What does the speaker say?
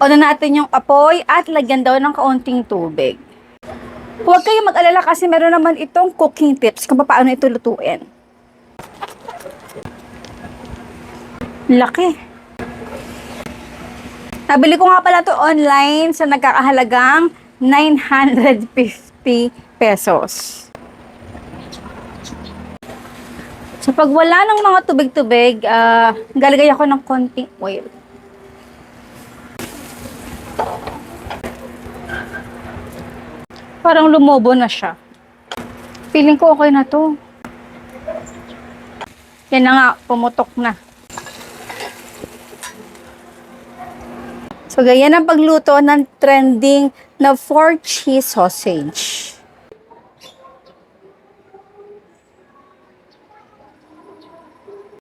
On na natin yung apoy at lagyan daw ng kaunting tubig. Huwag kayong mag-alala kasi meron naman itong cooking tips kung paano ito lutuin. Laki. Nabili ko nga pala ito online sa nagkakahalagang 950 pesos. So pag wala ng mga tubig-tubig, galagay ako ng konting oil. Parang lumobo na siya. Feeling ko okay na to. Yan na nga, pumutok na. So, ganyan ang pagluto ng trending na 4 cheese sausage.